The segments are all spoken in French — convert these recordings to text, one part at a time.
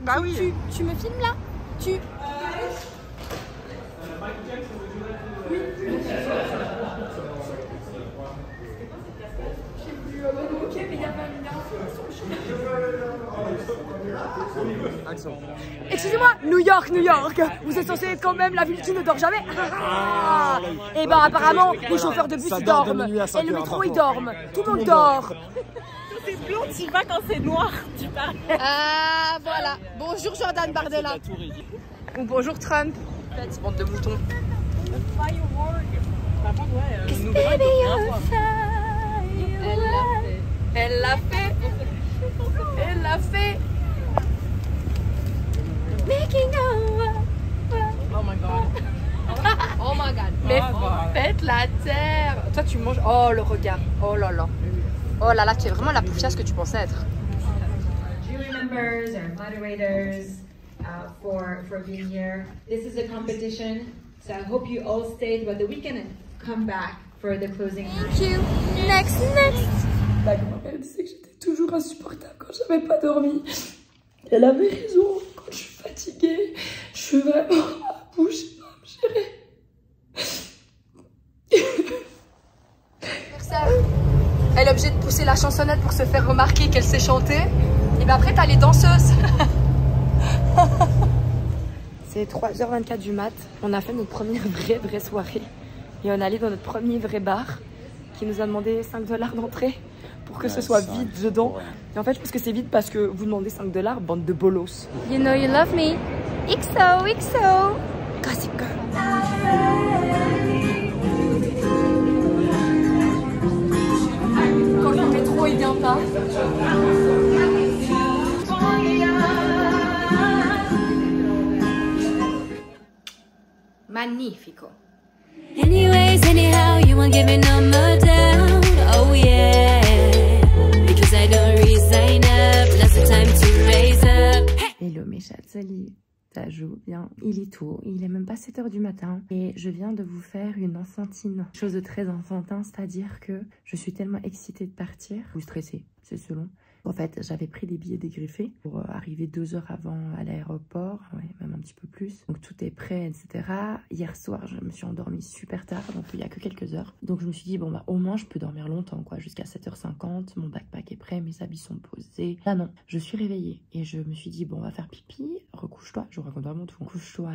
Bah oui. Tu me filmes là? Tu... Oui. Ok, mais il y a pas une Excusez-moi, New York, New York. Vous êtes censé être quand même la ville qui ne dort jamais. Et ben apparemment, les chauffeurs de bus ils dorment. Et le métro ils dorment. Tout le monde dort. C'est blond, tu vas quand c'est noir, tu parles. Ah voilà. Bonjour Jordan Bardella. Ou bonjour Trump. Petite bande de moutons. Par contre, ouais, Elle l'a fait. Elle l'a fait. Making oh my god. Oh my god. Mais faites la terre. Toi tu manges. Oh le regard. Oh là là. Oh là là, tu es vraiment la poufiasse que tu pensais être. Jury members or moderators for being here. This is a competition, so I hope you all stayed but the weekend and come back for the closing. Thank you. Next. La grand-mère disait que j'étais toujours insupportable quand j'avais pas dormi. Elle avait raison. Quand je suis fatiguée, je suis vraiment à bouche à me gérer. Elle est obligée de pousser la chansonnette pour se faire remarquer qu'elle sait chanter. Et bien après, t'as les danseuses. C'est 3h24 du mat. On a fait notre première vraie soirée. Et on est allé dans notre premier vrai bar qui nous a demandé 5 $ d'entrée pour que ce soit vide dedans. Et en fait, je pense que c'est vide parce que vous demandez 5 $, bande de bolos. You know you love me. XO. Gossip Girl. Quand le métro il vient pas. Magnifico. Anyways, anyhow, you won't give me no more down. Oh yeah, because I don't resign up. Now's the time to raise up. Hello mes chats, salut. Ça joue bien. Il est tôt, il est même pas 7 h du matin et je viens de vous faire une enfantine. Chose de très enfantin, c'est-à-dire que je suis tellement excitée de partir, ou stressée, c'est selon. En fait, j'avais pris des billets dégriffés pour arriver 2 heures avant à l'aéroport, ouais, même un petit peu plus. Donc tout est prêt, etc. Hier soir, je me suis endormie super tard, donc il n'y a que quelques heures. Donc je me suis dit, bon bah au moins je peux dormir longtemps, quoi, jusqu'à 7h50. Mon backpack est prêt, mes habits sont posés. Là non, je suis réveillée et je me suis dit, bon on va faire pipi, recouche-toi, je vous raconte vraiment tout. Couche-toi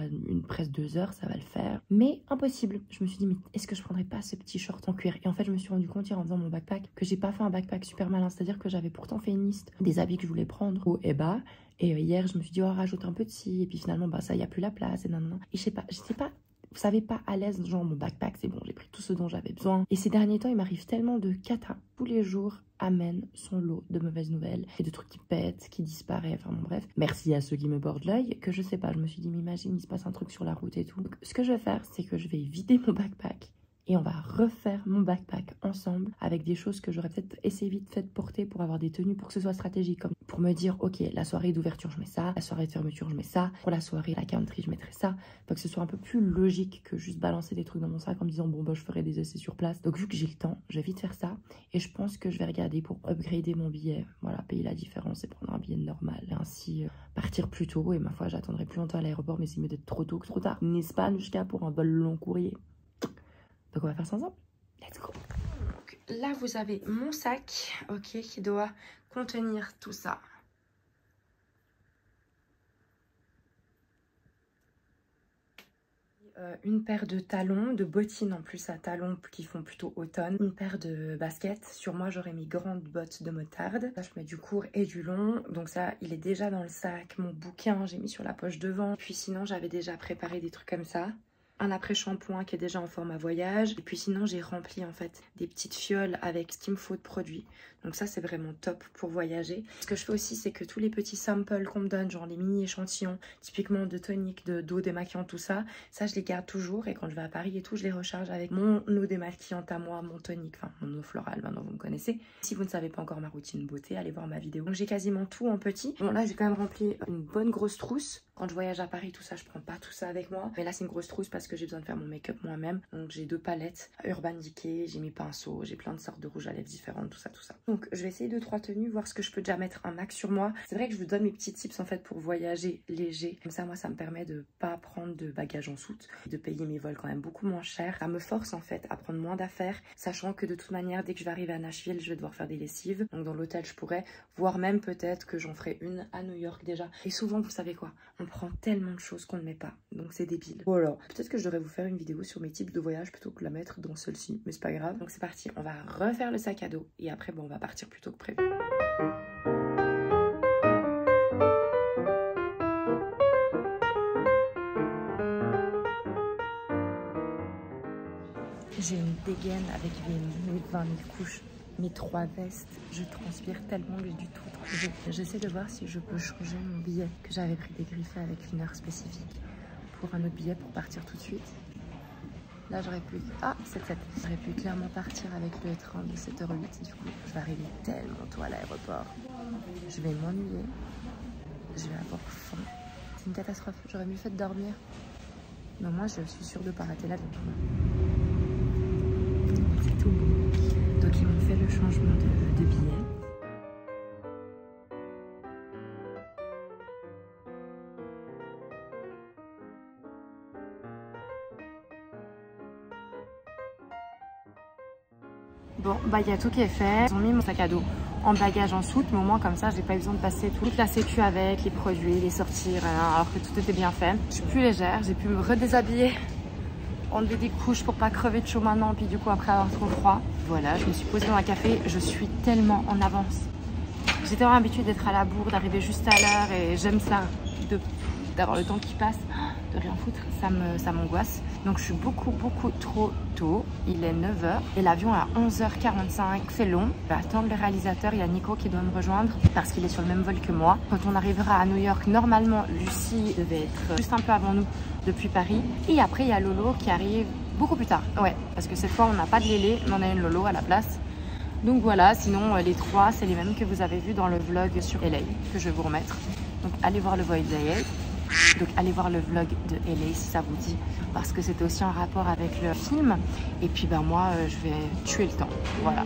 presque 2 heures, ça va le faire. Mais impossible. Je me suis dit, mais est-ce que je prendrais pas ce petit short en cuir? Et en fait, je me suis rendu compte hier en faisant mon backpack que j'ai pas fait un backpack super malin, c'est-à-dire que j'avais pourtant fait une liste des habits que je voulais prendre haut et bas. Et hier, je me suis dit, oh, rajoute un petit. Et puis finalement, bah ça, il n'y a plus la place. Et non. Et je sais pas, j'étais pas, vous savez, pas à l'aise. Genre, mon backpack, c'est bon, j'ai pris tout ce dont j'avais besoin. Et ces derniers temps, il m'arrive tellement de cata. Tous les jours amène son lot de mauvaises nouvelles et de trucs qui pètent, qui disparaissent. Enfin bon, bref. Merci à ceux qui me bordent l'œil. Que je sais pas, je me suis dit, mais imagine, il se passe un truc sur la route et tout. Donc, ce que je vais faire, c'est que je vais vider mon backpack. Et on va refaire mon backpack ensemble avec des choses que j'aurais peut-être essayé vite fait de porter pour avoir des tenues pour que ce soit stratégique. Comme pour me dire, ok, la soirée d'ouverture, je mets ça. La soirée de fermeture, je mets ça. Pour la soirée, la country, je mettrai ça. Faut que ce soit un peu plus logique que juste balancer des trucs dans mon sac en me disant, bon, bah, je ferai des essais sur place. Donc, vu que j'ai le temps, je vais vite faire ça. Et je pense que je vais regarder pour upgrader mon billet. Voilà, payer la différence et prendre un billet normal. Et ainsi, partir plus tôt. Et ma foi, j'attendrai plus longtemps à l'aéroport, mais c'est mieux d'être trop tôt que trop tard. N'est-ce pas, Anushka, pour un vol long courrier? Donc on va faire ça ensemble. Let's go. Donc, là vous avez mon sac, ok, qui doit contenir tout ça. Une paire de talons, de bottines en plus à talons qui font plutôt automne. Une paire de baskets. Sur moi j'aurais mis grandes bottes de motarde. Là je mets du court et du long. Donc ça il est déjà dans le sac. Mon bouquin j'ai mis sur la poche devant. Puis sinon j'avais déjà préparé des trucs comme ça. Un après-shampoing qui est déjà en format voyage. Et puis sinon, j'ai rempli en fait des petites fioles avec ce qu'il me faut de produits. Donc ça, c'est vraiment top pour voyager. Ce que je fais aussi, c'est que tous les petits samples qu'on me donne, genre les mini échantillons, typiquement de tonique, d'eau démaquillante, tout ça, ça, je les garde toujours. Et quand je vais à Paris et tout, je les recharge avec mon eau démaquillante à moi, mon tonique, enfin mon eau florale, maintenant vous me connaissez. Si vous ne savez pas encore ma routine beauté, allez voir ma vidéo. Donc j'ai quasiment tout en petit. Bon, là, j'ai quand même rempli une bonne grosse trousse. Quand je voyage à Paris, tout ça, je prends pas tout ça avec moi. Mais là, c'est une grosse trousse parce que j'ai besoin de faire mon make-up moi-même. Donc j'ai 2 palettes Urban Decay, j'ai mis pinceau, j'ai plein de sortes de rouges à lèvres différentes, tout ça, tout ça. Donc je vais essayer 2-3 tenues, voir ce que je peux déjà mettre un max sur moi. C'est vrai que je vous donne mes petits tips en fait pour voyager léger. Comme ça, moi, ça me permet de pas prendre de bagages en soute, de payer mes vols quand même beaucoup moins cher. Ça me force en fait à prendre moins d'affaires, sachant que de toute manière, dès que je vais arriver à Nashville, je vais devoir faire des lessives. Donc dans l'hôtel, je pourrais, voire même peut-être que j'en ferai une à New York déjà. Et souvent, vous savez quoi, on prend tellement de choses qu'on ne met pas, donc c'est débile. Voilà, peut-être que je devrais vous faire une vidéo sur mes types de voyage plutôt que la mettre dans celle-ci, mais c'est pas grave. Donc c'est parti, on va refaire le sac à dos et après bon, on va partir plus tôt que prévu. J'ai une dégaine avec mes 20 000 couches, mes 3 vestes. Je transpire tellement que j'ai du tout trouvé. J'essaie de voir si je peux changer mon billet que j'avais pris dégriffé avec une heure spécifique pour un autre billet pour partir tout de suite. Là, j'aurais pu... Ah, 7-7. J'aurais pu clairement partir avec le train de 7h08. Du coup, je vais arriver tellement tôt à l'aéroport. Je vais m'ennuyer. Je vais avoir faim. C'est une catastrophe. J'aurais mieux fait de dormir. Mais moi, je suis sûre de ne pas rater l'avion. C'est tout bon. Donc ils m'ont fait le changement de billet. Bon, bah il y a tout qui est fait. Ils ont mis mon sac à dos en bagage en soute, mais au moins comme ça, j'ai pas eu besoin de passer toute la sécu avec, les produits, les sorties, alors que tout était bien fait. Je suis plus légère, j'ai pu me redéshabiller, enlever des couches pour pas crever de chaud maintenant, puis du coup après avoir trop froid. Voilà, je me suis posée dans un café, je suis tellement en avance. J'ai tellement l'habitude d'être à la bourre, d'arriver juste à l'heure et j'aime ça, d'avoir le temps qui passe, de rien foutre, ça m'angoisse. Donc je suis beaucoup trop tôt, il est 9h et l'avion est à 11h45, c'est long. Je vais attendre le réalisateur, il y a Nico qui doit me rejoindre parce qu'il est sur le même vol que moi. Quand on arrivera à New York, normalement Lucie devait être juste un peu avant nous depuis Paris. Et après il y a Lolo qui arrive beaucoup plus tard. Ouais, parce que cette fois on n'a pas de Lélé, mais on a une Lolo à la place. Donc voilà, sinon les 3 c'est les mêmes que vous avez vu dans le vlog sur LA que je vais vous remettre. Donc allez voir le Void Day. Donc allez voir le vlog de LA si ça vous dit, parce que c'était aussi en rapport avec le film. Et puis ben moi je vais tuer le temps, voilà.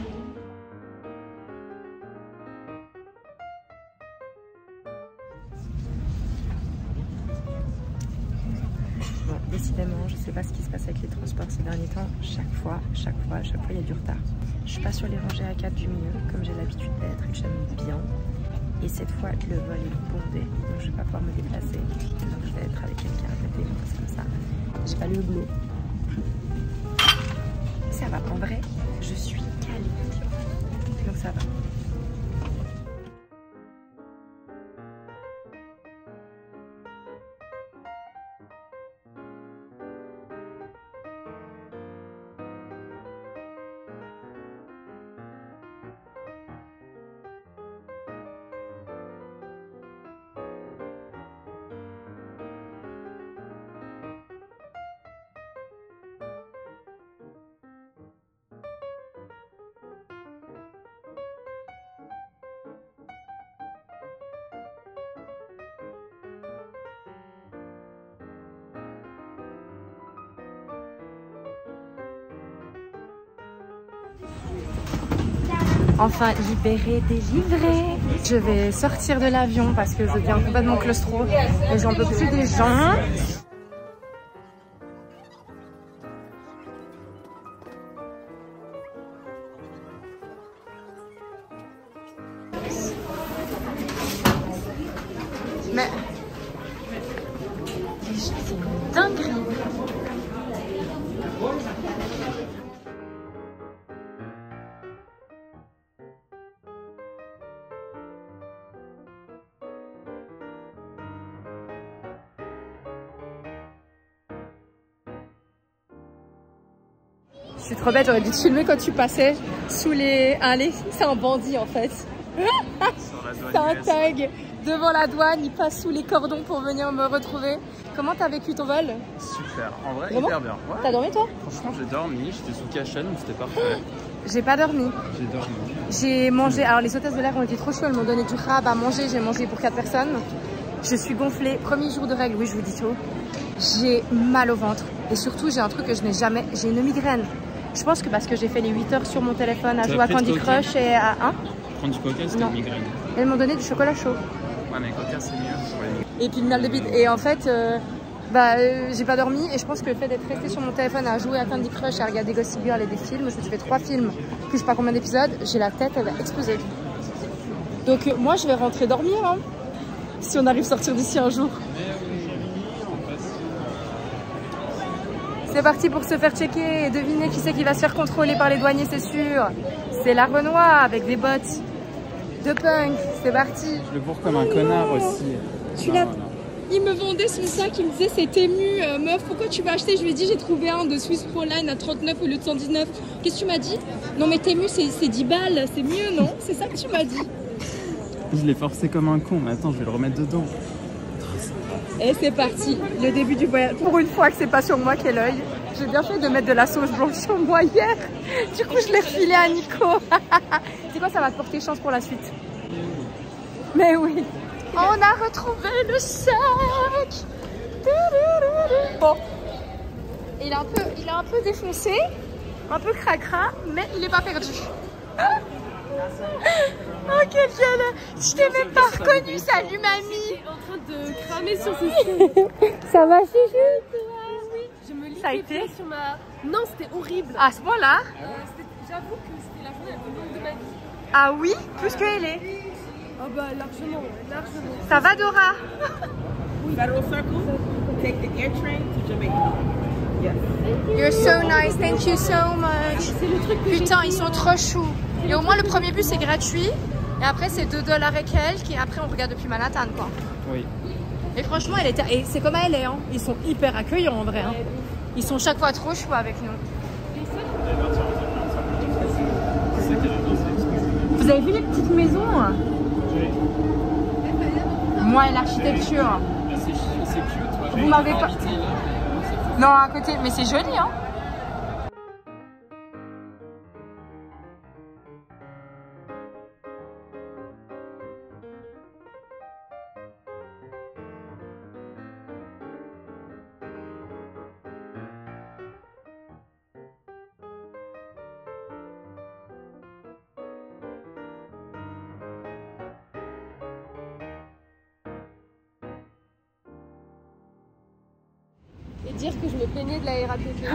Bon, décidément, je sais pas ce qui se passe avec les transports ces derniers temps. Chaque fois, il y a du retard. Je suis pas sur les rangées A4 du milieu, comme j'ai l'habitude d'être et que j'aime bien. Et cette fois, le vol est bondé, donc je vais pas pouvoir me déplacer. Donc je vais être avec quelqu'un à côté, donc comme ça. J'ai pas le hublot. Ça va, en vrai, je suis calée. Donc ça va. Enfin libéré, délivré. Je vais sortir de l'avion parce que je deviens complètement claustro et j'en peux plus des gens. Mais c'est une dinguerie. Je suis trop bête, j'aurais dû te filmer quand tu passais sous les... Allez, c'est un bandit en fait. C'est un tag devant la douane, il passe sous les cordons pour venir me retrouver. Comment t'as vécu ton vol? Super, en vrai vraiment hyper bien. Ouais. T'as dormi toi? Franchement j'ai dormi, j'étais sous cachette donc c'était parfait. J'ai pas dormi. J'ai dormi. J'ai mangé, alors les hôtesses de l'air ont été trop chaudes, elles m'ont donné du rab à manger, j'ai mangé pour 4 personnes. Je suis gonflée. Premier jour de règles, oui, je vous dis tout. J'ai mal au ventre. Et surtout, j'ai un truc que je n'ai jamais. J'ai une migraine. Je pense que parce que j'ai fait les 8 heures sur mon téléphone à jouer à Candy Crush et à 1. Prendre du coca, c'était une migraine. Elles m'ont donné du chocolat chaud. Ouais, mais coca, c'est mieux. Et puis le mal de bide. Et en fait, j'ai pas dormi. Et je pense que le fait d'être resté sur mon téléphone à jouer à Candy Crush et à regarder Gossip Girl et des films, je fais 3 films, plus je sais pas combien d'épisodes, j'ai la tête, elle va exploser. Donc moi, je vais rentrer dormir, hein, si on arrive à sortir d'ici un jour. C'est parti pour se faire checker et deviner qui c'est qui va se faire contrôler par les douaniers, c'est sûr. C'est la Renoir avec des bottes de punk. C'est parti. Je le bourre comme un connard aussi. Tu l'as. Il me vendait son sac, il me disait c'est Temu, meuf, pourquoi tu vas acheter? Je lui ai dit j'ai trouvé un de Swiss Proline à 39 au lieu de 119. Qu'est-ce que tu m'as dit? Non mais Temu c'est 10 balles, c'est mieux non? C'est ça que tu m'as dit. Je l'ai forcé comme un con, mais attends, je vais le remettre dedans. Et c'est parti, le début du voyage. Pour une fois que c'est pas sur moi qu'est l'œil. J'ai bien fait de mettre de la sauce blanche sur moi hier. Du coup, je l'ai refilé à Nico. C'est quoi, ça va te porter chance pour la suite. Mais oui. On a retrouvé le sac. Bon. Il est un peu défoncé, un peu cracra, mais il est pas perdu. Oh, quelle gueule! Je t'ai même pas reconnu, salut mamie! En train de cramer sur ce cheveux. Ça va, Chichi? Oui, je me lis Ça a été sur ma... Non, c'était horrible. À ce point-là? J'avoue que c'était la journée la plus longue de ma vie. Ah oui? Plus qu'elle est. Oh bah largement, largement. Ça va, Dora? Federal Circle, take the air train to Jamaica. Yes. You're so nice, thank you so much. Putain, ils sont trop choux. Et au moins, le premier bus c'est gratuit. Et après, c'est $2 et quelques. Et après, on regarde depuis Manhattan, quoi. Oui. Et franchement, elle était. Et c'est comme elle est, hein. Ils sont hyper accueillants en vrai. Hein. Ils sont chaque fois trop choux avec nous. Vous avez vu les petites maisons? Moi et l'architecture. C'est cute. Vous m'avez pas. Non, à côté, mais c'est joli, hein. Et dire que je me plaignais de la RATP.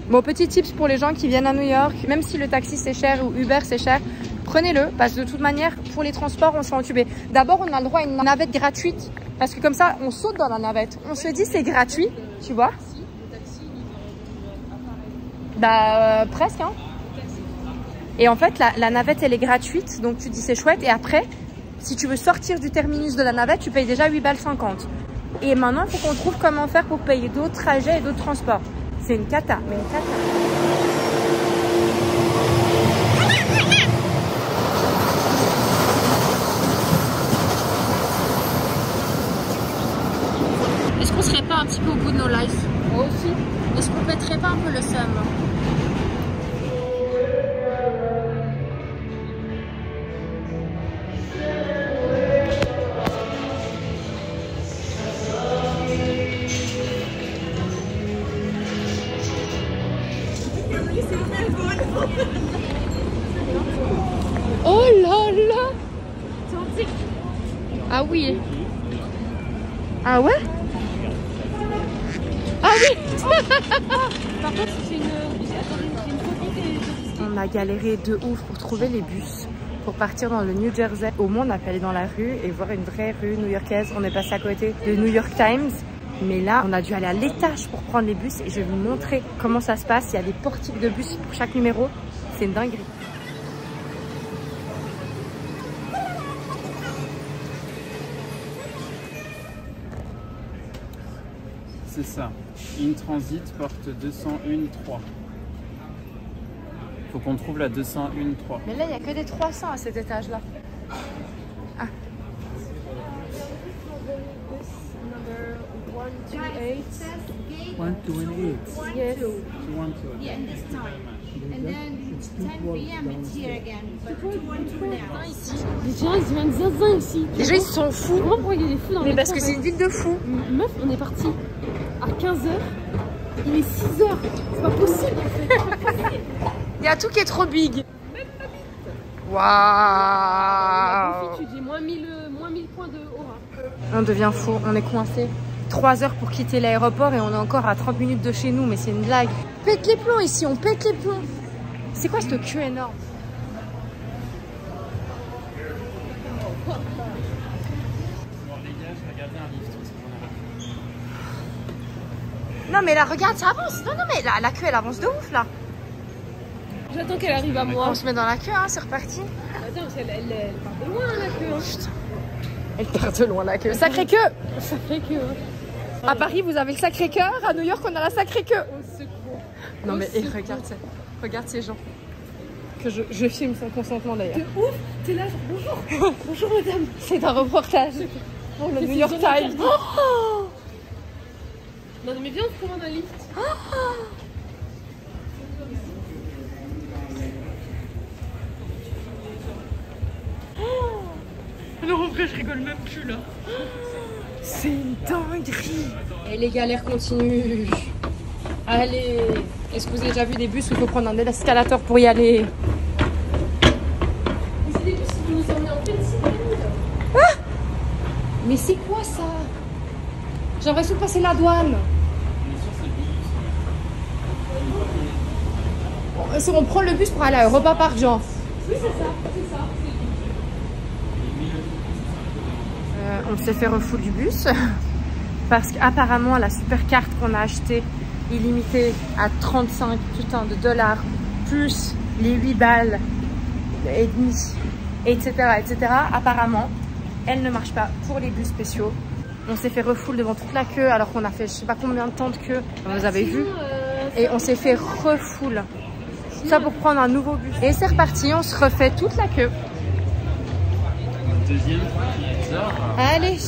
Bon, petit tips pour les gens qui viennent à New York, même si le taxi c'est cher ou Uber c'est cher, prenez-le parce que de toute manière, pour les transports, on se fait entuber. D'abord, on a le droit à une navette gratuite parce que comme ça, on saute dans la navette. On se dit c'est gratuit, tu vois. Bah, presque, hein. Et en fait, la navette, elle est gratuite, donc tu dis c'est chouette. Et après, si tu veux sortir du terminus de la navette, tu payes déjà 8,50 balles. Et maintenant, il faut qu'on trouve comment faire pour payer d'autres trajets et d'autres transports. C'est une cata, mais une cata. Est-ce qu'on serait pas un petit peu au bout de nos lives? Moi aussi. Est-ce qu'on pèterait pas un peu le seum? Oh là là! Ah oui! Ah ouais? Ah oui! Par contre, j'ai une On a galéré de ouf pour trouver les bus pour partir dans le New Jersey. Au moins, on a pu aller dans la rue et voir une vraie rue new-yorkaise. On est passé à côté de New York Times. Mais là, on a dû aller à l'étage pour prendre les bus et je vais vous montrer comment ça se passe. Il y a des portiques de bus pour chaque numéro. C'est une dinguerie. C'est ça. In Transit, porte 201-3. Faut qu'on trouve la 201-3. Mais là, il n'y a que des 300 à cet étage-là. Ah. 128. Yes. 128. Yeah, and this time. And then Les gens ils viennent zinzin ici. Les gens ils s'en foutent. Pourquoi il y a des fous dans Mais parce que c'est une ville de fous. Meuf, on est parti à 15h. Il est 6h. C'est pas possible en fait. Il y a tout qui est trop big. Waouh. J'ai moins 1000 points de aura. On devient fou, on est coincé. 3 heures pour quitter l'aéroport et on est encore à 30 minutes de chez nous, mais c'est une blague. Pète les plombs ici, on pète les plombs. C'est quoi cette queue énorme? Non mais là regarde, ça avance. Non mais la queue elle avance de ouf là. J'attends qu'elle arrive à moi. On se met dans la queue, hein, c'est reparti. Attends, elle part de loin la queue. Hein. Putain. Elle part de loin la queue. Sacré queue. Sacré queue. À Paris vous avez le Sacré-Cœur, à New York on a la Sacré-Queue. Au secours. Non mais regarde ces gens. Que je filme sans consentement d'ailleurs. T'es ouf, t'es là genre bonjour. Bonjour madame. C'est un reportage pour le New York Times. Oh non mais viens on se prend un lift. Alors en vrai je rigole même plus là. C'est une dinguerie. Et les galères continuent. Allez. Est-ce que vous avez déjà vu des bus où il faut prendre un escalator pour y aller? Mais c'est des bus qui nous ont mis en pleine cité. Ah! Mais c'est quoi ça? J'ai l'impression de passer la douane. On prend le bus pour aller à Europa Park, genre. Oui, c'est ça. On s'est fait refouler du bus parce qu'apparemment la super carte qu'on a achetée illimitée à 35 putains de dollars plus les 8 balles et demi, etc., apparemment elle ne marche pas pour les bus spéciaux. On s'est fait refouler devant toute la queue alors qu'on a fait je sais pas combien de temps de queue, vous avez vu, et on s'est fait refouler. Ça pour prendre un nouveau bus. Et c'est reparti, on se refait toute la queue. Deuxième Allez,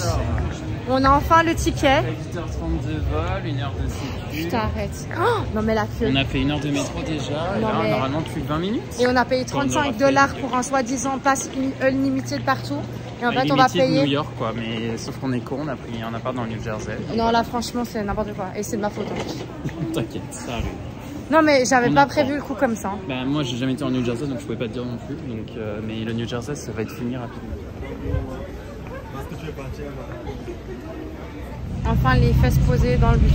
on a enfin le ticket. 8h30 de vol, 1 heure de sécu. Putain, arrête. Oh, non mais la queue. On a fait 1 heure de métro déjà, et là mais... normalement plus de 20 minutes. Et on a payé 35 $ pour un soi-disant pass unlimited partout. Et en fait on va payer... New York quoi, mais sauf qu'on est con, on a pris un appart dans le New Jersey. Non là franchement c'est n'importe quoi, et c'est de ma faute en plus. T'inquiète, ça arrive. Non mais j'avais pas prévu le coup comme ça. Bah moi j'ai jamais été en New Jersey donc je pouvais pas te dire non plus. Donc, mais le New Jersey ça va être fini rapidement. Enfin les fesses posées dans le bus.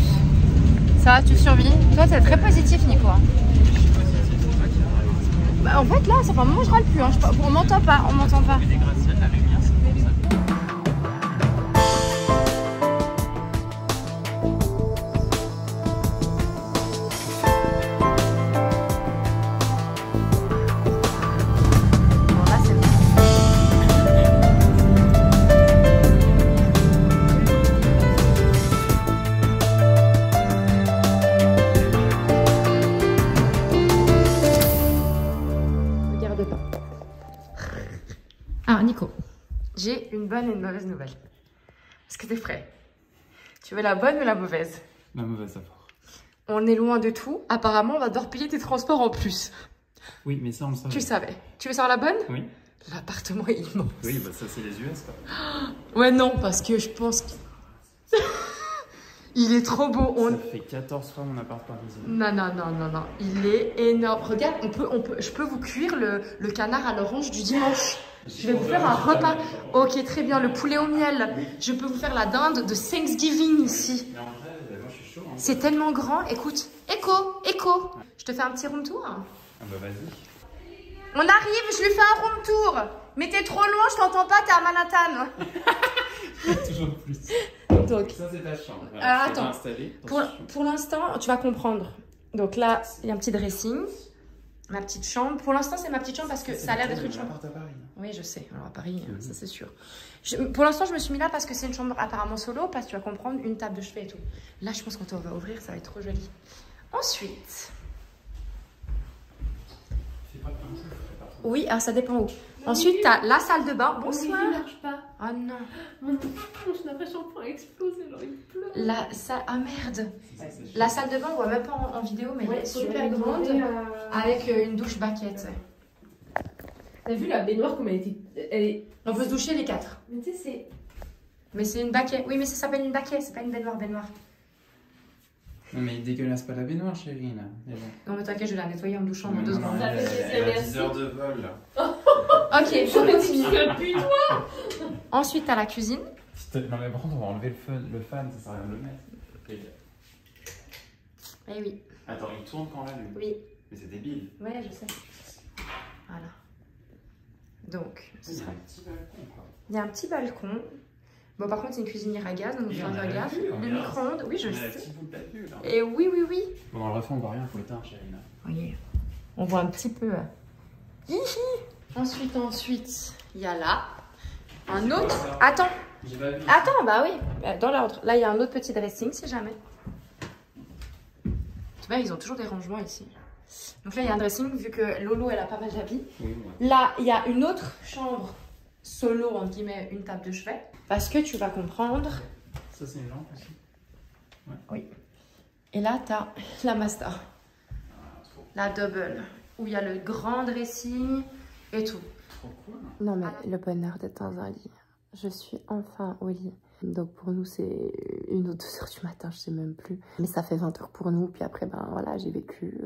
Ça va, tu survis? Toi t'es très positif Nico. Bah, en fait là ça fait un moment que je râle plus, hein. On m'entend pas, on m'entend pas. Alors Nico, j'ai une bonne et une mauvaise nouvelle. Est-ce que t'es prêt? Tu veux la bonne ou la mauvaise? La mauvaise d'abord. On est loin de tout. Apparemment, on va devoir payer tes transports en plus. Oui, mais ça on le savait. Tu savais. Tu veux savoir la bonne? Oui. L'appartement est immense. Oui, bah ça c'est les US quoi. Ouais non, parce que je pense qu'il... Il est trop beau. Ça fait 14 fois mon appart parisien. Non. Il est énorme. Regarde, je peux vous cuire le canard à l'orange du dimanche. Je vais vous faire un repas. Ok, très bien. Le poulet au miel. Je peux vous faire la dinde de Thanksgiving ici. Mais en vrai, moi je suis chaud. Hein. C'est tellement grand. Écoute, écho. Je te fais un petit room tour. Ah bah vas-y. On arrive, je lui fais un room tour. Mais t'es trop loin, je t'entends pas, t'es à Manhattan. Toujours plus. Donc, ça c'est ta chambre. Alors, attends, pour l'instant, tu vas comprendre. Donc là, il y a un petit dressing. Ma petite chambre. Pour l'instant, c'est ma petite chambre parce que ça a l'air d'être une chambre. À Paris. Oui, je sais. Alors à Paris, ça c'est sûr. Pour l'instant, je me suis mis là parce que c'est une chambre apparemment solo, parce que tu vas comprendre, une table de chevet et tout. Là, je pense qu'on va ouvrir, ça va être trop joli. Ensuite... Oui, alors ça dépend où. Ensuite, t'as la salle de bain. Bonsoir. Il marche pas. Oh non. Mon shampoing a explosé, genre il pleure. La salle... Ah merde. La salle de bain, on voit même pas en vidéo, mais elle est super grande. Avec une douche baquette. T'as vu la baignoire comme elle était... On peut se doucher les 4. Mais tu sais, c'est... Mais c'est une baquette. Oui, mais ça s'appelle une baquette, c'est pas une baignoire. Non mais dégueulasse pas la baignoire chérie là. Déjà. Non mais t'inquiète, je vais la nettoyer en me douchant en 2 Non, secondes. elle a 10 heures de vol là. Ok, je continue. Ensuite, t'as la cuisine. Non mais par contre on va enlever le fan, ça sert à rien de le mettre. Eh oui. Attends, il tourne quand là lui? Oui. Mais c'est débile. Ouais, je sais. Voilà. Donc, Il y a un petit balcon quoi. Il y a un petit balcon. Bon, par contre, c'est une cuisinière à gaz, donc il faut faire gaffe. Le micro-ondes, oui, je sais. Et oui. Bon, dans le refond, on voit rien, il faut l'éteindre, chérie. Oui. On voit un petit peu. Ensuite, il y a là un autre. Attends. Attends, bah oui. Dans l'ordre. Là, il y a un autre petit dressing, si jamais. Tu vois, ils ont toujours des rangements ici. Donc là, il y a un dressing, vu que Lolo, elle a pas mal d'habits. Oui, ouais. Là, il y a une autre chambre solo, entre guillemets, une table de chevet. Parce que tu vas comprendre. Ça, c'est une lampe aussi. Ouais. Oui. Et là, tu as la master. La double. Où il y a le grand dressing et tout. Trop cool. Non, mais le bonheur d'être dans un lit. Je suis enfin au lit. Donc pour nous, c'est 1 ou 2 heures du matin, je sais même plus. Mais ça fait 20 heures pour nous. Puis après, ben voilà, j'ai vécu,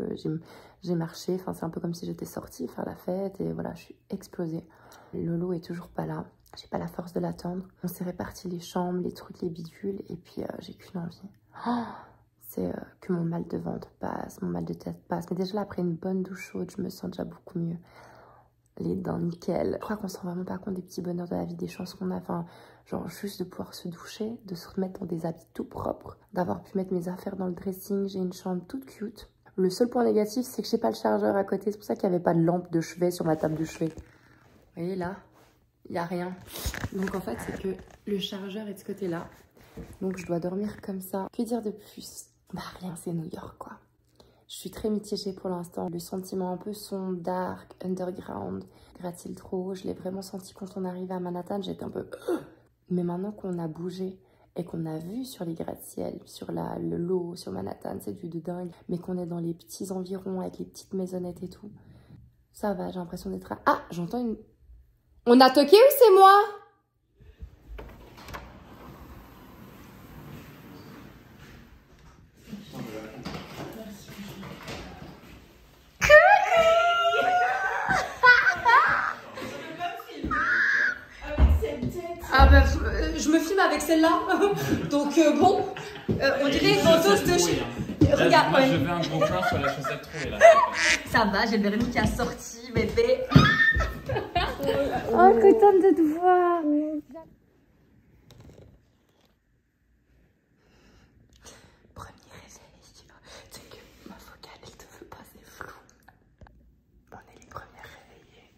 j'ai marché. Enfin, c'est un peu comme si j'étais sortie faire la fête. Et voilà, je suis explosée. Lolo est toujours pas là. J'ai pas la force de l'attendre. On s'est réparti les chambres, les trucs, les bidules. Et puis, j'ai qu'une envie. Oh, c'est que mon mal de ventre passe, mon mal de tête passe. Mais déjà, là, après une bonne douche chaude, je me sens déjà beaucoup mieux. Les dents nickel. Je crois qu'on se rend vraiment pas compte des petits bonheurs de la vie, des chances qu'on a. Enfin, genre juste de pouvoir se doucher, de se remettre dans des habits tout propres, d'avoir pu mettre mes affaires dans le dressing. J'ai une chambre toute cute. Le seul point négatif, c'est que j'ai pas le chargeur à côté. C'est pour ça qu'il n'y avait pas de lampe de chevet sur ma table de chevet. Vous voyez là, il n'y a rien. Donc en fait, c'est que le chargeur est de ce côté-là. Donc je dois dormir comme ça. Que dire de plus? Bah rien, c'est New York quoi. Je suis très mitigée pour l'instant. Le sentiment un peu sombre, dark, underground, gratte-t-il trop. Je l'ai vraiment senti quand on arrivait à Manhattan. J'étais un peu... Mais maintenant qu'on a bougé et qu'on a vu sur les gratte-ciel, sur le lot, sur Manhattan, c'est du de dingue. Mais qu'on est dans les petits environs avec les petites maisonnettes et tout. Ça va, j'ai l'impression d'être... Ah, j'entends une... On a toqué ou c'est moi? Ah bah, je me filme avec celle-là. Donc bon, on dirait une ventouse de chez... Regarde, moi je veux un gros plan sur la chaussette trouée là. Ça va, j'ai le vernis qui a sorti, bébé. Oh, contente de te voir. Premier réveil, c'est que ma focale, elle te veut pas, c'est flou. On est les premières réveillées.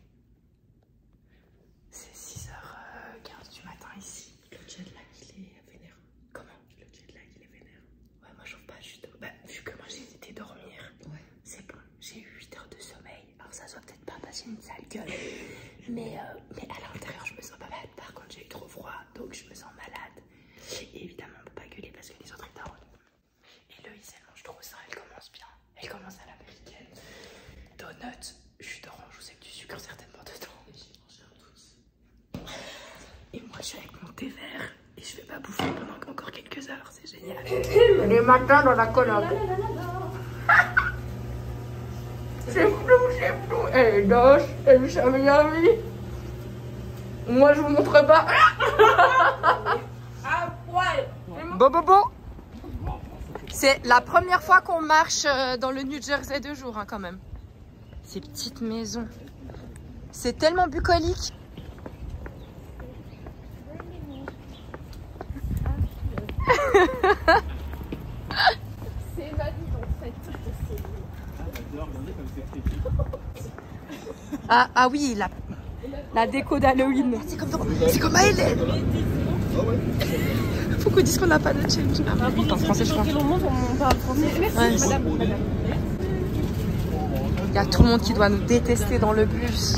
C'est 6h15 du matin ici. Le jet lag, il est vénère. Comment? Le jet lag, il est vénère. Ouais, moi j'en pas juste. Bah, vu que moi j'ai été dormir, ouais. C'est bon, j'ai eu 8 heures de sommeil. Alors ça se voit peut-être pas parce que j'ai une sale gueule. Mais à l'intérieur, je me sens pas malade. Par contre, j'ai eu trop froid, donc je me sens malade. Et évidemment, on peut pas gueuler parce que les autres ils dorment. Et Loïs, elle mange trop ça, elle commence bien. Elle commence à l'américaine. Donut, jus d'orange, vous savez du sucre certainement dedans. Et j'ai mangé un twist. Et moi, je suis avec mon thé vert et je vais pas bouffer pendant encore quelques heures. C'est génial. Les matins dans la colonne. C'est flou, c'est flou. Elle est doche, elle est Miami. Moi, je vous montre pas. Bon. C'est la première fois qu'on marche dans le New Jersey de jour, hein, quand même. Ces petites maisons. C'est tellement bucolique. C'est valide en fait. Ah oui, la déco d'Halloween. C'est comme à Hélène. Faut qu'on dise qu'on n'a pas de change. On parle français, je crois. On parle français. Merci, madame. Il y a tout le monde qui doit nous détester dans le bus.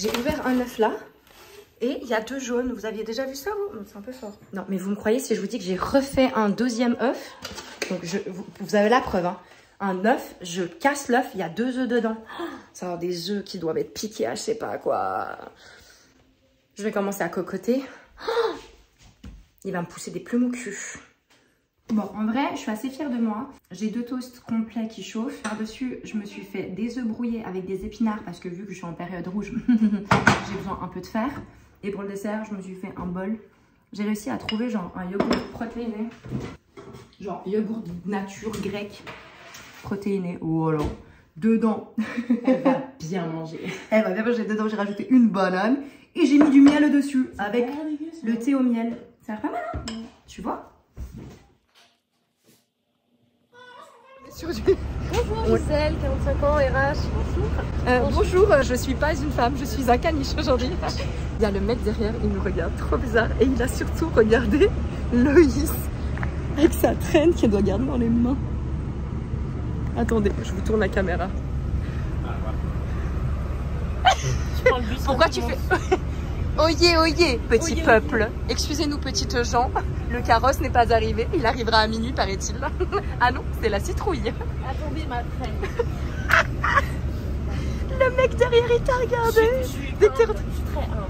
J'ai ouvert un œuf là. Et il y a 2 jaunes. Vous aviez déjà vu ça, vous? C'est un peu fort. Non, mais vous me croyez si je vous dis que j'ai refait un 2e œuf. Donc, vous avez la preuve, hein. Un œuf, je casse l'œuf, il y a 2 œufs dedans. Oh, ça va avoir des œufs qui doivent être piqués à je sais pas quoi. Je vais commencer à cocoter. Oh, il va me pousser des plumes au cul. Bon, en vrai, je suis assez fière de moi. J'ai 2 toasts complets qui chauffent. Par-dessus, je me suis fait des œufs brouillés avec des épinards parce que vu que je suis en période rouge, j'ai besoin un peu de fer. Et pour le dessert, je me suis fait un bol. J'ai réussi à trouver genre un yogourt protéiné. Genre yogourt nature grec protéiné. Voilà. Dedans. Elle va bien manger. Elle va bien manger. Dedans, j'ai rajouté une banane. Et j'ai mis du miel dessus avec le thé au miel. Ça a l'air pas mal, hein? Tu vois? Bonjour Gisèle, 45 ans, RH. Bonjour. Bonjour, je suis pas une femme, je suis un caniche aujourd'hui. Il y a le mec derrière, il me regarde trop bizarre. Et il a surtout regardé Loïs avec sa traîne qu'il doit garder dans les mains. Attendez, je vous tourne la caméra. Pourquoi tu fais... Oyez, oyez, petit peuple. Excusez-nous, petites gens. Le carrosse n'est pas arrivé. Il arrivera à minuit, paraît-il. Ah non, c'est la citrouille. Attendez ma traîne. Le mec derrière, il t'a regardé.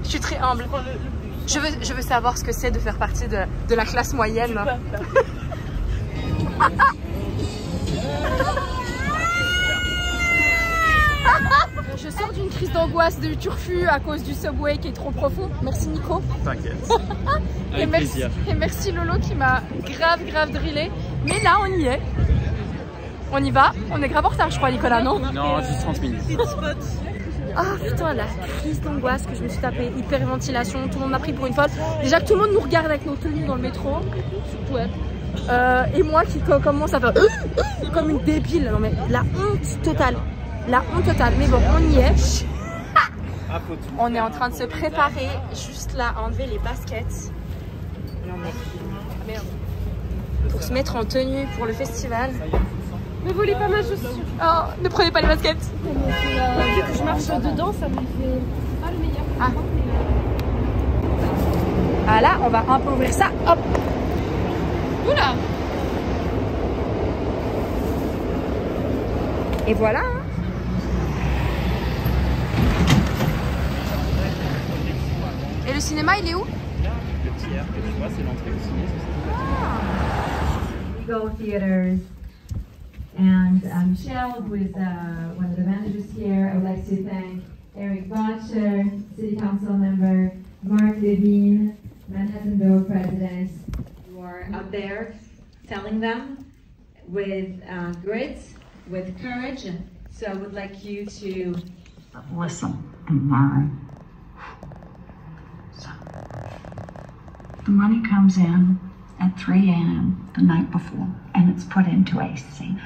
Je suis très humble. Je veux savoir ce que c'est de faire partie de la classe moyenne. Je sors d'une crise d'angoisse de turfu à cause du subway qui est trop profond. Merci Nico. T'inquiète. Et merci Lolo qui m'a grave drillé. Mais là on y est. On y va. On est grave en retard je crois Nicolas, non? Non, juste 30 minutes. Oh putain, la crise d'angoisse que je me suis tapée, hyperventilation, tout le monde m'a pris pour une folle. Déjà que tout le monde nous regarde avec nos tenues dans le métro, surtout elle. Et moi qui commence à faire comme une débile. Non mais la honte totale. La honte totale, mais bon, on y est. On est en train de se préparer juste là à enlever les baskets. Non mais merde. Pour se mettre en tenue pour le festival. Ne volez pas ma chaussure. Oh, ne prenez pas les baskets. Vu que je marche dedans, ça me fait pas le meilleur. Ah. Ah là, on va un peu ouvrir ça. Hop. Oula. Et voilà. Hein. Et le cinéma, il est où? Là, le tiers que tu vois, c'est l'entrée du cinéma. Go Theaters. And Michelle, who is one of the managers here, I would like to thank Eric Botcher, City Council member, Mark Levine, Manhattan Borough President. You are out there telling them with grit, with courage. So I would like you to listen and learn. So, the money comes in at 3 a.m. the night before, and it's put into a safe.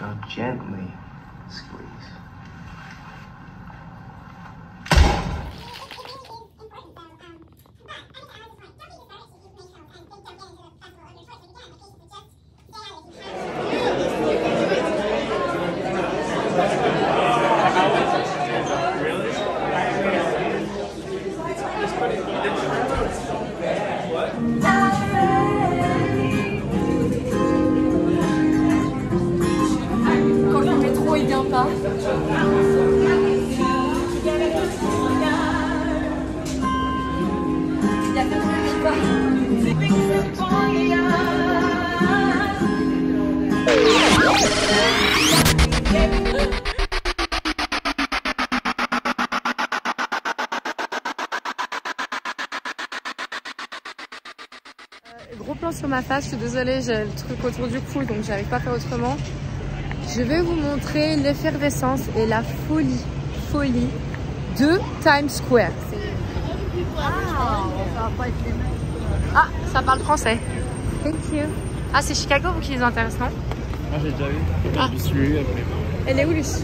Now gently squeeze. Gros plan sur ma face, je suis désolée, j'ai le truc autour du cou donc j'arrive pas à faire autrement. Je vais vous montrer l'effervescence et la folie de Times Square. Ah, ça parle français. Thank you. Ah, c'est Chicago vous qui les intéresse, non? Moi j'ai déjà vu. Ah. Le bus lui, Elle est où Luce?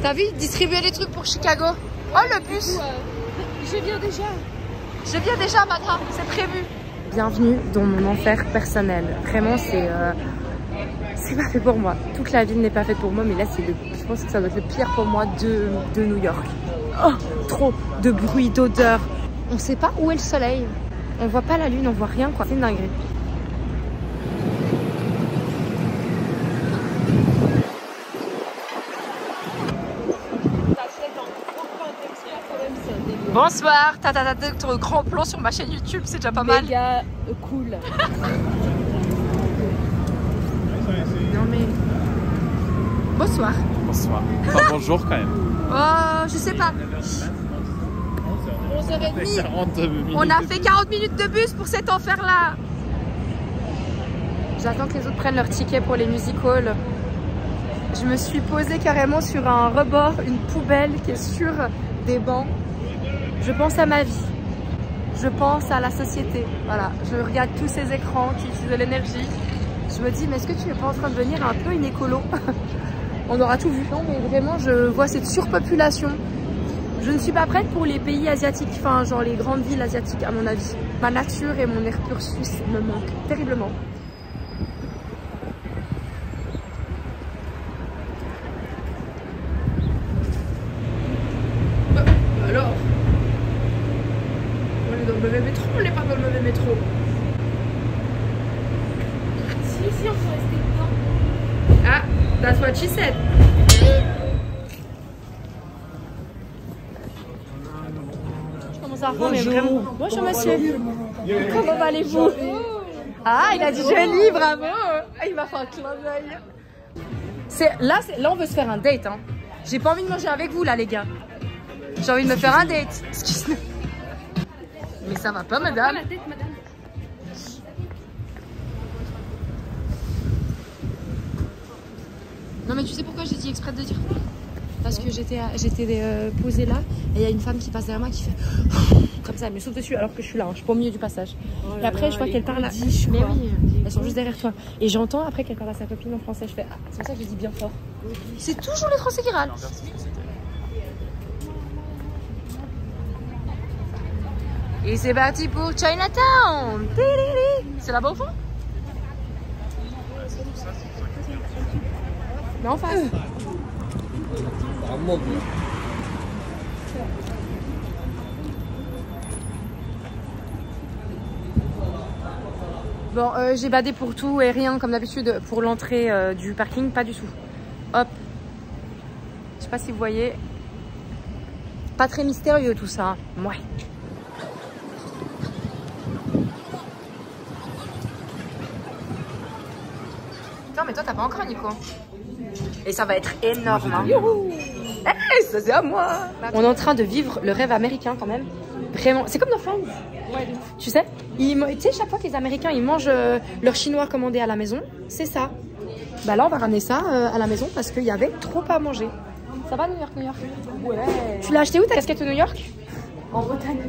T'as vu distribuer les trucs pour Chicago? Oh le bus. Je viens déjà. Je viens déjà Matra, c'est prévu. Bienvenue dans mon enfer personnel. Vraiment c'est pas fait pour moi. Toute la ville n'est pas faite pour moi, mais là c'est je pense que ça doit être le pire pour moi de New York. Oh, trop de bruit, d'odeur. On sait pas où est le soleil. On voit pas la lune, on voit rien quoi. C'est une dinguerie. Bonsoir, t'as ton grand plan sur ma chaîne YouTube, c'est déjà pas mal. Méga cool. Non mais... Bonsoir. Bonsoir. Enfin, bonjour quand même. Oh, je sais pas. 11h30. On a fait 40 minutes de bus pour cet enfer-là. J'attends que les autres prennent leur ticket pour les music halls. Je me suis posée carrément sur un rebord, une poubelle qui est sur des bancs. Je pense à ma vie. Je pense à la société. Voilà, je regarde tous ces écrans qui utilisent de l'énergie. Je me dis, mais est-ce que tu n'es pas en train de devenir un peu une écolo? On aura tout vu. Non, mais vraiment, je vois cette surpopulation. Je ne suis pas prête pour les pays asiatiques, enfin, genre les grandes villes asiatiques, à mon avis. Ma nature et mon air pur suisse me manquent terriblement. Alors, on est dans le mauvais métro, on n'est pas dans le mauvais métro. Si, on peut rester dedans. Ah, that's what she said. Je commence à reprendre, mais vraiment. Bonjour monsieur. Comment allez-vous? Ah, il a dit joli, bravo. Ah, il m'a fait un clin d'œil. Là, on veut se faire un date. Hein. J'ai pas envie de manger avec vous là, les gars. J'ai envie de me faire un date. Excuse-moi. Mais ça va pas, madame. La tête, madame. Non mais tu sais pourquoi j'ai dit exprès de dire? Parce que j'étais posée là et il y a une femme qui passe derrière moi qui fait comme ça, elle me saute dessus alors que je suis là, hein, je suis pas au milieu du passage. Et après je vois qu'elle parle à... Mais oui, elles sont juste derrière toi. Et j'entends après qu'elle parle à sa copine en français, je fais ah, c'est pour ça que je dis bien fort. C'est toujours les Français qui râlent. Et c'est parti pour Chinatown. C'est là-bas au fond? Mais en face. Bon, j'ai badé pour tout et rien comme d'habitude pour l'entrée du parking, pas du tout. Hop. Je sais pas si vous voyez. Pas très mystérieux tout ça. Hein. Ouais. Non mais toi t'as pas encore Nico. Et ça va être énorme. Hein. Hey, ça c'est à moi. On est en train de vivre le rêve américain quand même. Vraiment, c'est comme dans Friends. Ouais. Tu sais, tu sais chaque fois que les Américains ils mangent leur chinois commandé à la maison, c'est ça. Bah là on va ramener ça à la maison parce qu'il y avait trop à manger. Ça va New York, New York? Ouais. Tu l'as acheté où ta casquette au New York? En Bretagne.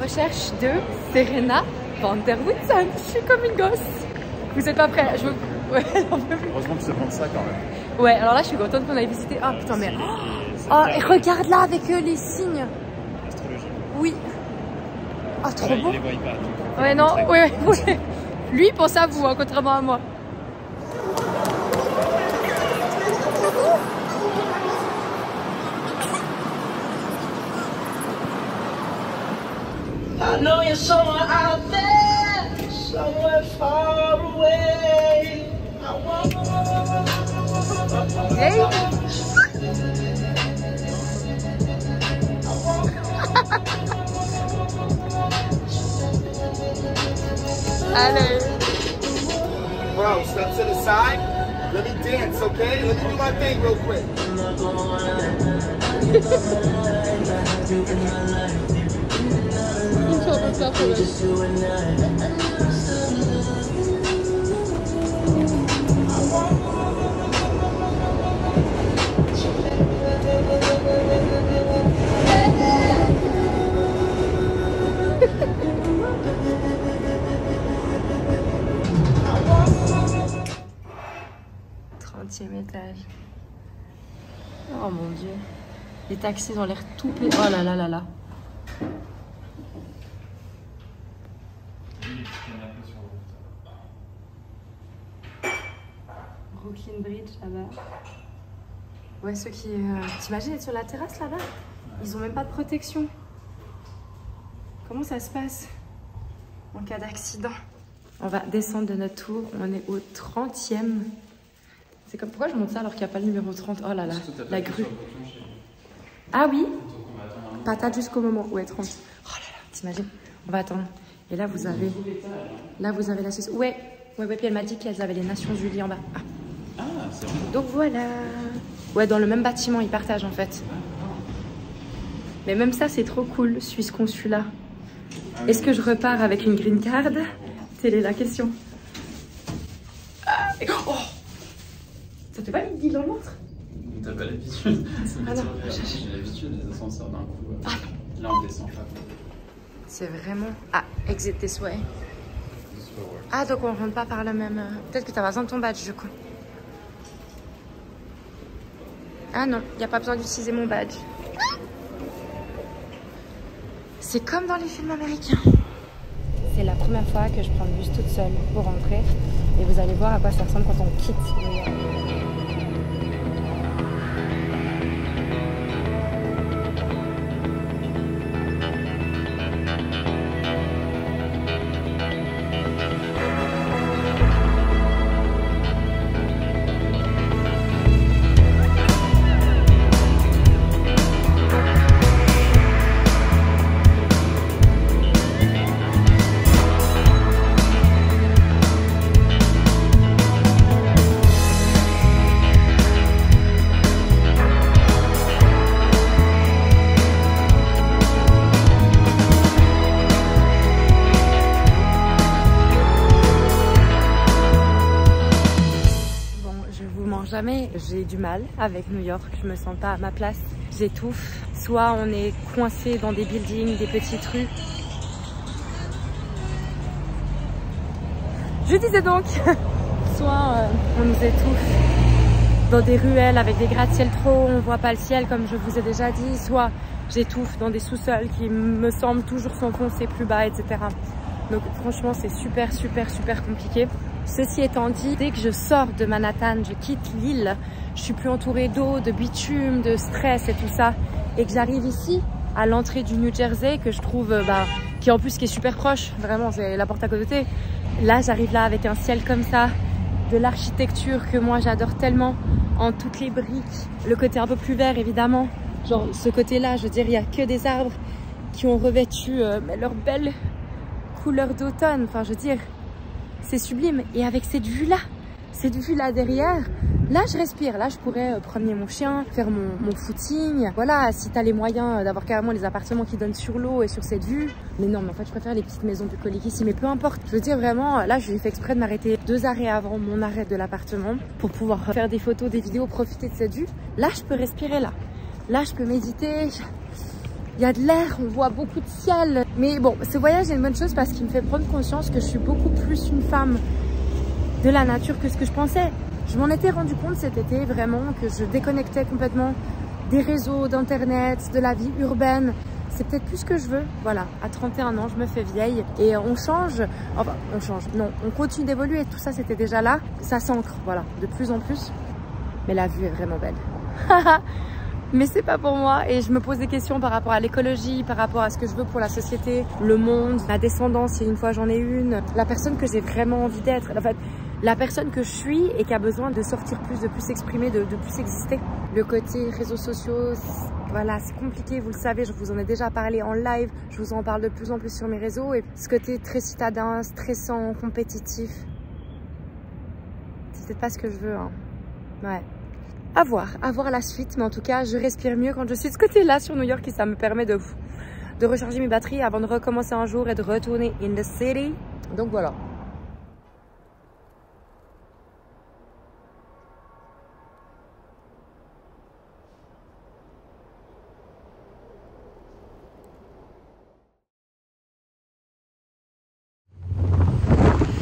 Recherche de Serena van der Woodsen. Je suis comme une gosse. Vous êtes pas prêts? Je veux... Ouais, heureusement que tu prends ça quand même. Ouais, alors là je suis contente qu'on aille visiter. Ah putain, mais. Oh, et regarde là avec les signes. Astrologie. Oui. Ah, trop beau. Il les voit pas. Ouais, non, ouais. Lui il pense à vous, hein, contrairement à moi. I know you're somewhere out there, somewhere far away. Hey. Allez. Bro, step to the side. Let me dance, okay? Let me do my thing real quick. Étage. Oh mon dieu. Les taxis ont l'air tout pétés. Oh là là là là. Brooklyn Bridge là-bas. Ouais, ceux qui... T'imagines être sur la terrasse là-bas? Ils ont même pas de protection. Comment ça se passe en cas d'accident? On va descendre de notre tour. On est au 30e. C'est comme... Pourquoi je monte ça alors qu'il n'y a pas le numéro 30? Oh là là, la grue. Ah oui? Patate jusqu'au moment. Ouais, 30. Oh là là, t'imagines? On va attendre. Et là, vous avez... Là, vous avez la sauce. Ouais. Ouais, puis elle m'a dit qu'elles avaient les Nations Unies en bas. Ah, c'est vrai. Donc voilà. Ouais, dans le même bâtiment, ils partagent en fait. Mais même ça, c'est trop cool, Suisse consulat. Est-ce que je repars avec une green card? Telle est la question. Oh, ça fait pas une guille dans le ventre? T'as pas l'habitude. Ah non. J'ai l'habitude des ascenseurs d'un coup. Ah non. Là, on descend pas. C'est vraiment... Ah, exit this way. Ah, donc on rentre pas par le même... Peut-être que t'as besoin de ton badge, du coup. Ah non, il n'y a pas besoin d'utiliser mon badge. C'est comme dans les films américains. C'est la première fois que je prends le bus toute seule pour rentrer. Et vous allez voir à quoi ça ressemble quand on quitte New York. Jamais, j'ai du mal avec New York, je me sens pas à ma place, j'étouffe. Soit on est coincé dans des buildings, des petites rues. Je disais donc, soit on nous étouffe dans des ruelles avec des gratte-ciel trop hauts, on voit pas le ciel comme je vous ai déjà dit, soit j'étouffe dans des sous-sols qui me semblent toujours s'enfoncer plus bas, etc. Donc franchement c'est super compliqué. Ceci étant dit, dès que je sors de Manhattan, je quitte l'île, je suis plus entourée d'eau, de bitume, de stress et tout ça, et que j'arrive ici, à l'entrée du New Jersey, que je trouve, qui en plus qui est super proche, vraiment c'est la porte à côté. Là j'arrive là avec un ciel comme ça, de l'architecture que moi j'adore tellement, en toutes les briques, le côté un peu plus vert évidemment, genre ce côté-là, je veux dire, il n'y a que des arbres qui ont revêtu leur belle couleur d'automne, enfin je veux dire, c'est sublime. Et avec cette vue-là derrière, là je respire, là je pourrais promener mon chien, faire mon footing. Voilà, si tu as les moyens d'avoir carrément les appartements qui donnent sur l'eau et sur cette vue. Mais non, mais en fait je préfère les petites maisons bucoliques ici, mais peu importe. Je veux dire vraiment, là j'ai fait exprès de m'arrêter 2 arrêts avant mon arrêt de l'appartement pour pouvoir faire des photos, des vidéos, profiter de cette vue. Là je peux respirer là. Là je peux méditer. Il y a de l'air, on voit beaucoup de ciel. Mais bon, ce voyage est une bonne chose parce qu'il me fait prendre conscience que je suis beaucoup plus une femme de la nature que ce que je pensais. Je m'en étais rendu compte cet été vraiment que je déconnectais complètement des réseaux, d'internet, de la vie urbaine. C'est peut-être plus ce que je veux. Voilà, à 31 ans, je me fais vieille et on change. Enfin, on change. Non, on continue d'évoluer. Tout ça, c'était déjà là. Ça s'ancre, voilà, de plus en plus. Mais la vue est vraiment belle. Mais c'est pas pour moi et je me pose des questions par rapport à l'écologie, par rapport à ce que je veux pour la société, le monde, ma descendance si une fois j'en ai une, la personne que j'ai vraiment envie d'être, en fait, la personne que je suis et qui a besoin de sortir plus, de plus s'exprimer, de plus exister. Le côté réseaux sociaux, voilà, c'est compliqué, vous le savez, je vous en ai déjà parlé en live, je vous en parle de plus en plus sur mes réseaux et ce côté très citadin, stressant, compétitif, c'est peut-être pas ce que je veux, hein. Ouais. À voir la suite, mais en tout cas, je respire mieux quand je suis de ce côté-là sur New York et ça me permet de recharger mes batteries avant de recommencer un jour et de retourner in the city. Donc voilà.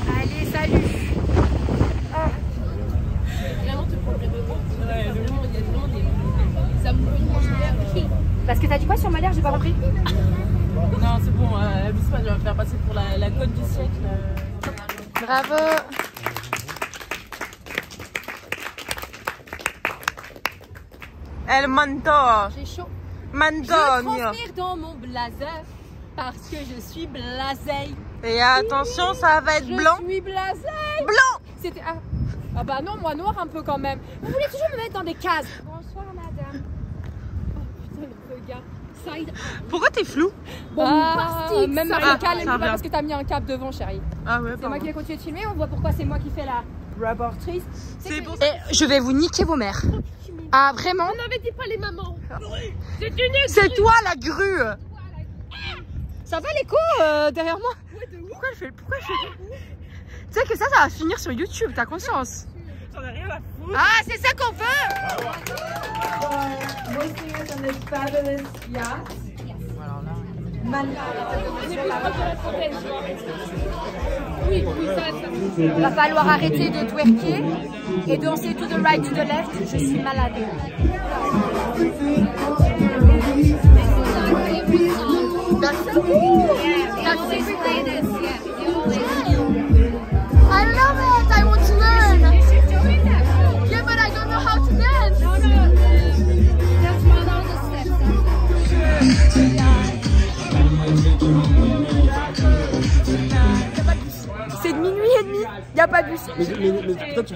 Allez, salut! Parce que t'as dit quoi sur Molière, j'ai pas compris. Non, c'est bon, abuse pas, je vais me faire passer pour la conne du siècle. Bravo. El manto. J'ai chaud. Manto. Je transpire dans mon blazer parce que je suis blasée. Et attention, ça va être blanc. Je suis blasée. Blanc. C'était ah bah non, moi noir un peu quand même. Vous voulez toujours me mettre dans des cases. Bonsoir madame. Oh putain le regard. Side. Pourquoi t'es flou? Bon, même Marie-Cal aime pas bien. parce que t'as mis un cap devant, chérie. Ah ouais, c'est moi qui ai continué de filmer, on voit pourquoi c'est moi qui fais la reportrice. C'est pour Et je vais vous niquer vos mères. Ah vraiment? On n'avait dit pas les mamans. C'est toi la grue. Ça va l'écho derrière moi? Pourquoi je fais Tu sais que ça va finir sur YouTube, t'as conscience? J'en ai rien à foutre. Ah, c'est ça qu'on veut. Va falloir arrêter de twerker et danser to the right, to the left. Je suis malade. I love it. I want to learn. Yeah, but I don't know how to dance. That's one of the C'est de minuit et demi. Il n'y a pas de bus. Mais peut-être tu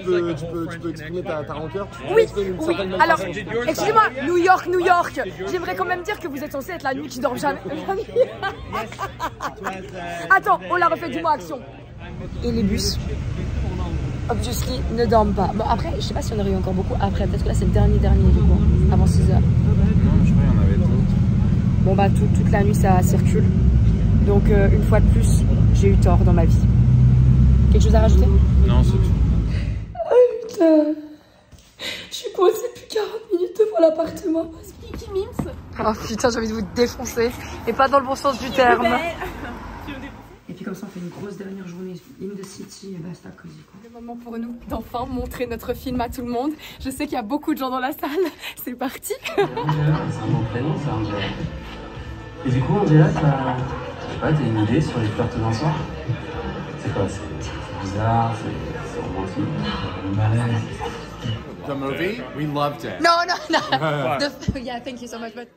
peux exprimer ta rancœur. Oui, oui. Alors, excusez-moi, New York, New York. J'aimerais quand même dire que vous êtes censé être la nuit qui dort jamais. Attends, on la refait, dis-moi action. Et les bus, obviously, ne dorment pas. Bon, après, je sais pas si on aurait eu encore beaucoup après. Peut-être que là, c'est le dernier du coup, avant 6 heures. Non, je crois qu'il y en avait d'autres. Bon, bah, toute la nuit, ça circule. Donc, une fois de plus, j'ai eu tort dans ma vie. Quelque chose à rajouter? Non, c'est tout. Oh putain. Je suis coincée depuis 40 minutes devant l'appartement. Speaky Mints. Oh putain, j'ai envie de vous défoncer. Et pas dans le bon sens du terme. Et puis comme ça, on fait une grosse dernière journée in the city et basta cosy. Le moment pour nous d'enfin montrer notre film à tout le monde. Je sais qu'il y a beaucoup de gens dans la salle. C'est parti. C'est un bon prénom, ça, Angela. Et du coup, Angela, je sais pas, t'as une idée sur les flirts d'un soir? C'est quoi? C'est bizarre, c'est romantique, le malaise. The movie, we loved it. No. Yeah, thank you so much. But